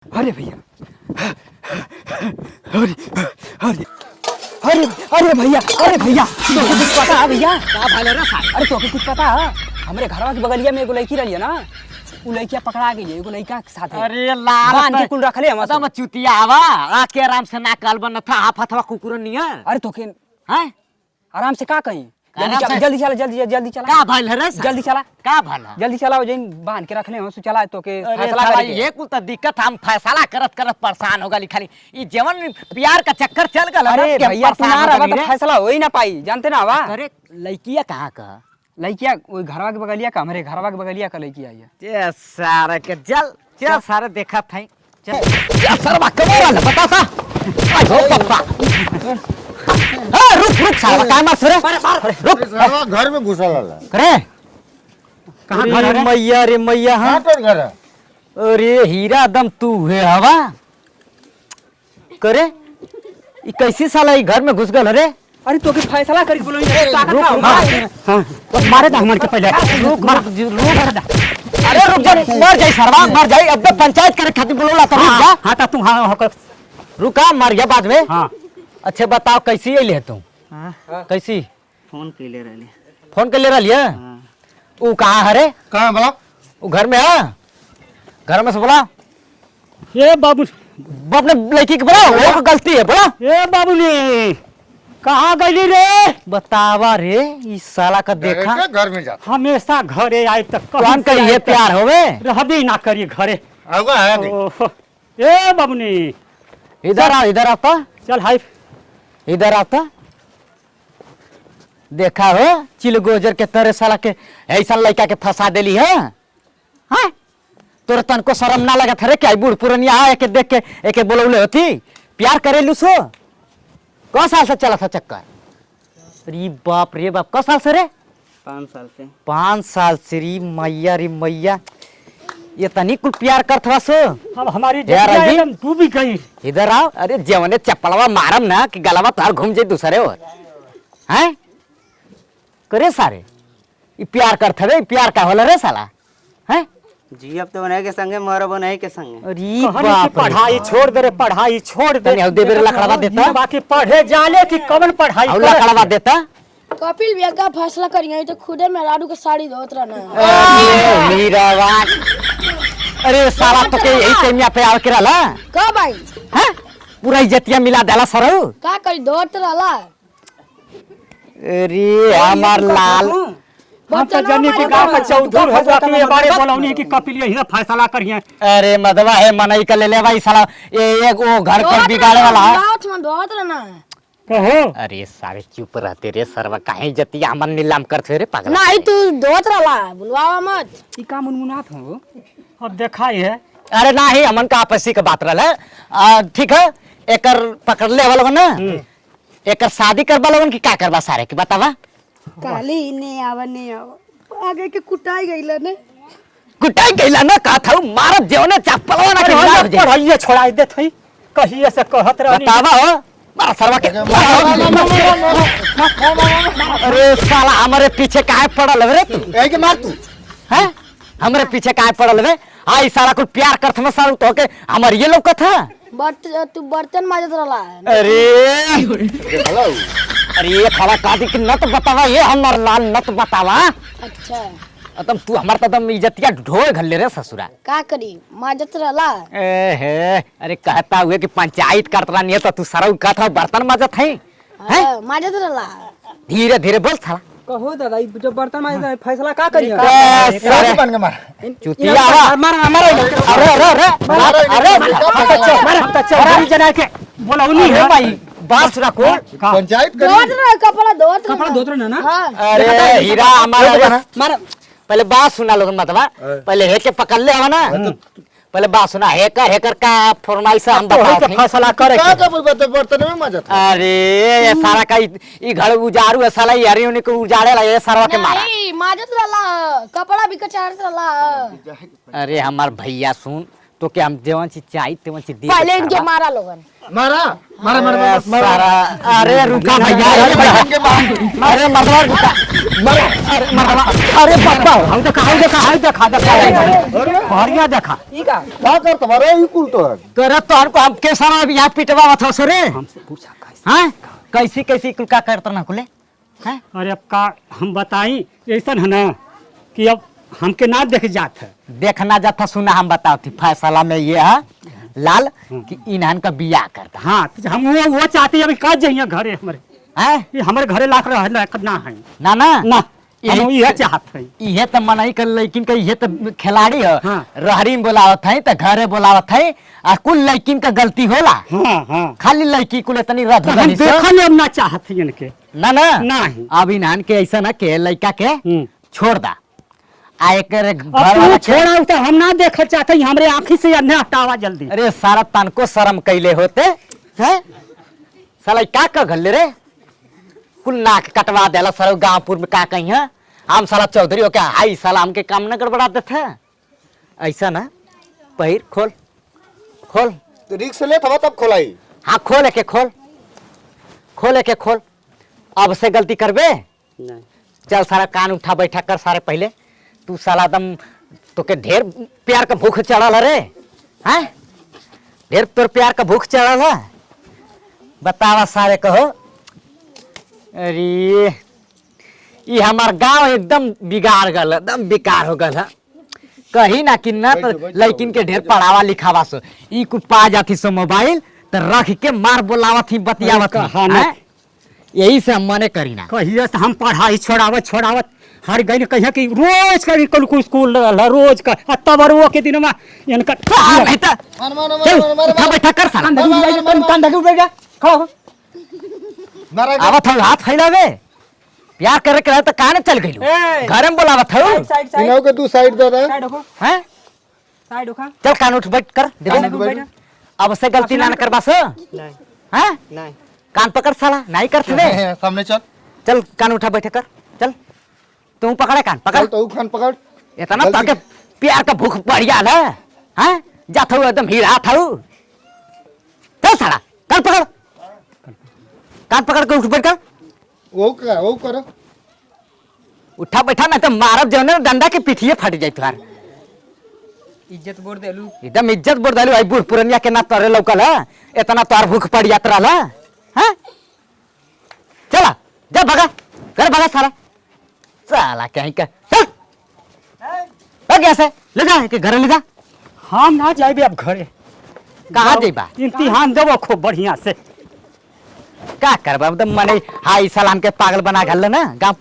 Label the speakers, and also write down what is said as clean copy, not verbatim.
Speaker 1: अरे भैया, अरे अरे अरे अरे भैया, अरे भैया तो कुछ पता है भैया?
Speaker 2: क्या भाले रे साहब?
Speaker 1: अरे तो कुछ पता है? हमारे घरवा के बगलिया में एगो लड़की रही है ना, वो लड़किया पकड़ा गई है एगो लड़का के साथ।
Speaker 2: अरे लाल
Speaker 1: बांध के कुल रखले हम
Speaker 2: एकदम चुतिया आवा आके आराम से ना काल बन था हाफ हथवा कुकुर नियर।
Speaker 1: अरे तो के
Speaker 2: हैं
Speaker 1: आराम से का कहीं
Speaker 2: आराम से?
Speaker 1: जल्दी चला, जल्दी चला,
Speaker 2: का भाले रे साहब?
Speaker 1: जल्दी चला,
Speaker 2: का भाला?
Speaker 1: जल्दी चला, जैन बांध के रखले हम, सो चला तो के
Speaker 2: अरे
Speaker 1: फैसला
Speaker 2: साला
Speaker 1: करेंगे।
Speaker 2: ये कुल तो दिक्कत हम फैसला करत करत परेशान हो गली खाली ई जीवन प्यार का चक्कर चल गल।
Speaker 1: अरे भैया तुम्हारा तो फैसला हो ही ना पाई, जानते ना वा?
Speaker 2: अरे लड़किया कहाँ का?
Speaker 1: लड़किया वही घरवा के बगलिया का, हमारे घरवा के बगलिया का लड़की आई है।
Speaker 2: ये सारे के जल चल सारे देखा था चल सरवा कमो वाला बता सा अरे पप्पा रुक साला काय मार रे रुक
Speaker 3: साला घर में घुसा लाला।
Speaker 2: करे कहाँ घर है मैया रे मैया? हाँ
Speaker 3: कहाँ घर है?
Speaker 2: अरे हीरा दम तू है हवा करे ई कैसी साला ई घर में घुस गल रे?
Speaker 1: अरे तो के फैसला करके बोलो
Speaker 2: मारे दा हमन के पहले रुक अरे रुक जा मर जाई सरवा मर जाई अब तो पंचायत करे खातिर बोलोला तो रुक जा।
Speaker 1: हाँ तू हाँ
Speaker 2: रुका मर गया बाद में।
Speaker 1: हाँ
Speaker 2: अच्छे बताओ कैसी अइले तू? कैसी
Speaker 4: फोन कैले रहले।
Speaker 2: फोन कर ले रही ऊ कहाँ है रे?
Speaker 3: कहाँ बोला?
Speaker 2: वो घर में है? घर में से बोला
Speaker 1: ये बाबू,
Speaker 2: अपने लड़की के बोला वो गलती है बोला।
Speaker 1: ये बाबू ने कहाँ गई रे?
Speaker 2: बतावा रे इस साला का देखा
Speaker 3: के घर में जाता
Speaker 1: हमेशा घरे आए तक
Speaker 2: कौन कही ये प्यार होवे?
Speaker 1: रहबे ना करिए घरे।
Speaker 3: आगा है अभी।
Speaker 1: ए बाबू ने
Speaker 2: इधर आता
Speaker 1: चल हाय
Speaker 2: इधर आता देखा हो चिलगोजर के तरह साला के ऐसा लड़का के फंसा देली है। हाँ तोर तन को शर्म ना लगा था रे क्या बूढ़ पुरनिया आए के देख के एके बोलौले होती प्यार करेलू सो? कौ साल से चला था चक्कर? रे बाप कौ साल से रे?
Speaker 4: 5 साल से।
Speaker 2: 5 साल से री मैया ये तनी कुल प्यार करथवा सो।
Speaker 1: अब हमारी
Speaker 2: यार अभी
Speaker 1: तू भी गई।
Speaker 2: इधर आओ। अरे जेवने चप्पलवा मारम ना कि गलवा तार घूम जाए दूसरे और हैं करे सारे ये प्यार करथे रे? प्यार का होला रे साला? हैं
Speaker 4: जी अब तो बनाए के संगे मरो बनाए के संगे।
Speaker 2: अरे बाप रे
Speaker 1: पढ़ाई छोड़ दे रे, पढ़ाई छोड़ दे।
Speaker 2: तनी दे बेर लकड़वा देता
Speaker 1: बाकी पढ़े जाले कि कवन पढ़ाई
Speaker 2: और लकड़वा देता।
Speaker 5: कपिल भैया का फैसला करेंगे तो खुदे मेहरारू के साड़ी धोत रहना है।
Speaker 2: अरे मीरावा अरे साला तो के यही सेमिया पे आव के रहला
Speaker 5: का भाई
Speaker 2: हैं पूरा इज्जतिया मिला देला सरौ।
Speaker 5: का करी धोत रहला?
Speaker 2: अरे हमार लाल
Speaker 1: हम तो जानी के गांव का चौधरी है तो ये बारे बोलौनी कि कपिल यही ना फैसला करिए।
Speaker 2: अरे मदवा है मनई का ले ले भाई साला ये एक वो घर के बिगाड़े वाला है।
Speaker 5: गाँव में धोत रहना है।
Speaker 1: कहो
Speaker 2: अरे सारे चुप रहते रे सरवा काहे जतिया हमन नीलाम करथे रे पागल।
Speaker 5: नहीं तू धोत रहला बुलवावा मत।
Speaker 1: ई का मुनमुनात हो? अब देखा है
Speaker 2: अरे नहीं हमन का आपसी का बात रहल ठीक है एकर पकड़ ले वाला ना एकर शादी करबा लगन की का करबा सारे के बतावा?
Speaker 5: काली ने आवा आगे के कुटाई गइला ने
Speaker 2: कुटाई गइला ना का था मारत जेवने चप्पलवा ना के मार दे
Speaker 1: पढ़ाई छोड़ाई दे थई कहिए से कहत रहनी।
Speaker 2: बतावा हो मार सरवा के। अरे साला हमारे पीछे काहे पड़ल रे तू?
Speaker 3: यही के मार तू।
Speaker 2: हैं हमरे पीछे काहे पड़ल रे? आई सारा कुल प्यार करथ में सारा तो के हमर ये लोग कथा।
Speaker 5: तू बर्तन माजत रहला।
Speaker 2: अरे
Speaker 3: हेलो
Speaker 2: अरे ये खड़ा काटी कि नत बतावा ये हमर लाल नत बतावा।
Speaker 5: अच्छा
Speaker 2: तम तू हमर तदम इज्जतिया ढोए घल्ले रे ससुरा।
Speaker 5: का करी माजत रहला?
Speaker 2: ए हे अरे कहता हुए कि पंचायत करतला नहीं तो तू सारा कहता बर्तन माजत है हैं?
Speaker 5: माजत रहला।
Speaker 2: धीरे धीरे बोल था।
Speaker 1: कहो दादा जो बर्तन माजे फैसला का करिए?
Speaker 3: सारे बन के मार।
Speaker 2: चुतिया आवा
Speaker 1: मार
Speaker 2: अरे
Speaker 1: चौधरी जना के बोलौनी है
Speaker 2: भाई बात रखो।
Speaker 3: पंचायत
Speaker 5: धोत
Speaker 3: करी।
Speaker 5: रह कपड़ा धोत
Speaker 1: कपड़ा धोत रहना ना।
Speaker 5: हां
Speaker 2: अरे हीरा हमारा
Speaker 1: मार
Speaker 2: पहले बात सुना लोगन मतवा पहले हे के पकड़ ले हवा ना पहले बात सुना हेकर का फरमाइश हम बताओ
Speaker 1: फैसला करे
Speaker 3: का का बोलते बर्तन में मजा था।
Speaker 2: अरे ये सारा का ई घर उजाड़ू है साला यारी उन्हीं को उजाड़े ला ये सरवा के मारा।
Speaker 5: नहीं माजत रहला कपड़ा भी कचारत रहला।
Speaker 2: अरे हमार भैया सुन तो क्या हम जेवन चीज चाहिए तेवन चीज दे
Speaker 5: पहले इनके मारा लोगन।
Speaker 3: मारा मारा मारा
Speaker 2: सारा। अरे रुका भैया अरे मरवा रुका अरे मरवा, अरे बाबा हाउ देखा बढ़िया देखा
Speaker 1: ई का
Speaker 3: का कर तुम्हारे ई कुल तो है
Speaker 2: तोरा तोहर को हम के सारा यहाँ पिटवा था सरे
Speaker 1: हमसे पूछा कैसे
Speaker 2: हैं कैसी कुल का करत ना कुले हैं
Speaker 6: अरे अब का हम बताई ऐसा है ना कि अब हमके ना देख जात है।
Speaker 2: देखना जाता सुना हम बताओ थी फैसला में ये है लाल कि इन्हन का बियाह करता
Speaker 6: हाँ तो हम वो चाहते हैं अभी का जाइए घरे हमारे
Speaker 2: है
Speaker 6: ये हमारे घरे लाख रहा ना है
Speaker 2: ना
Speaker 6: ना
Speaker 2: यही-
Speaker 6: हम ये चाहते हैं।
Speaker 2: इहे तो मनाई कर लेकिन के इहे तो खिलाड़ी है
Speaker 6: हाँ।
Speaker 2: रहरी में बोलावत है तो घरे बोलावत है आ कुल लड़किन का गलती होला
Speaker 6: हाँ हाँ
Speaker 2: खाली लड़की कुल इतनी रद
Speaker 6: तो हम देखने अब ना चाहते हैं इनके
Speaker 2: ना ना
Speaker 6: नहीं।
Speaker 2: अब इन्हन के ऐसा ना के लड़का के छोड़ दा आ एक घर
Speaker 6: अब
Speaker 2: वाला
Speaker 6: तू
Speaker 2: के
Speaker 6: छोड़ा तो हम ना देख चाहते हैं हमारे आँखी से अन्य हटावा जल्दी।
Speaker 2: अरे सारा तन को शर्म कैले होते हैं साला का कर घल्ले रे कुल नाक कटवा देला सर गांवपुर में का कहीं है हम साला चौधरी हो क्या हाई साला हमके काम न गड़बड़ाते थे ऐसा ना पहिर खोल खोल
Speaker 3: तो रिक्स ले था तब खोलाई
Speaker 2: हाँ खोल के खोल के खोल अब से गलती करबे
Speaker 4: नहीं
Speaker 2: चल सारा कान उठा बैठा कर सारे पहले तू साला दम तो के ढेर प्यार का भूख चढ़ल रे हैं ढेर तोर प्यार का भूख चढ़ल है बतावा सारे कहो अरे ये हमार गांव एकदम बिगाड़ गल एकदम बेकार हो गल है कहीं ना कि ना तो लड़किन के ढेर पढ़ावा लिखावा सो ई कुछ पा जाती सो मोबाइल तो रख के मार बोलावत ही बतियावत ही,
Speaker 6: कहा ना।
Speaker 2: हैं? यही से हम मने करी ना
Speaker 6: कहिए से हम पढ़ाई छोड़ावत हर गई कहिए कि रोज का स्कूल रोज का तब वो के दिन में इनका
Speaker 2: आ, बेटा,
Speaker 3: मार मार
Speaker 2: चल,
Speaker 3: मार मार
Speaker 2: उठा बैठा कर साला
Speaker 1: कान ढके बैठ जा खड़ा हो
Speaker 3: मार
Speaker 2: आवत हो हाथ फैलावे प्यार करे के रहे तो काने चल गइलू
Speaker 1: ए!
Speaker 2: घर में बोलावत हो
Speaker 1: साइड साइड
Speaker 3: इनाओ के तू साइड दे दे
Speaker 1: साइड हो
Speaker 2: हैं
Speaker 1: साइड हो खा
Speaker 2: चल कान उठ बैठ कर दे
Speaker 1: कान
Speaker 2: दे।
Speaker 1: ढके बैठ जा
Speaker 2: अब से गलती ना करबा सो
Speaker 4: नहीं
Speaker 2: हैं
Speaker 4: नहीं
Speaker 2: कान पकड़ साला नहीं करते बे
Speaker 3: सामने चल
Speaker 2: चल कान उठा बैठे कर चल तू पकड़े कान पकड़
Speaker 3: चल तो खान पकड़
Speaker 2: इतना
Speaker 3: गलती-
Speaker 2: ताके प्यार का भूख बढ़िया है हैं जात हो एकदम हीरा था चल साला कान पकड़ के उठ बैठ कर
Speaker 3: वो कर
Speaker 2: उठा बैठा ना तो मारब जो ना डंडा के पीठिए फट जाए तुहार
Speaker 1: इज्जत बोल देलू
Speaker 2: एकदम इज्जत बोल दालू भाई बूढ़ पुरनिया के ना तोरे लौकल है इतना तोर भूख पड़ जात रहा है चला जा भगा घर भगा साला साला कहीं का चल भाग यहाँ से ले जा के घर ले जा
Speaker 6: हम ना जाए अब घरे
Speaker 2: कहाँ जेबा
Speaker 6: इम्तिहान देवो खूब बढ़िया से
Speaker 2: का करबा मतलब मने हाई साला हमके पागल बना घल ना गांव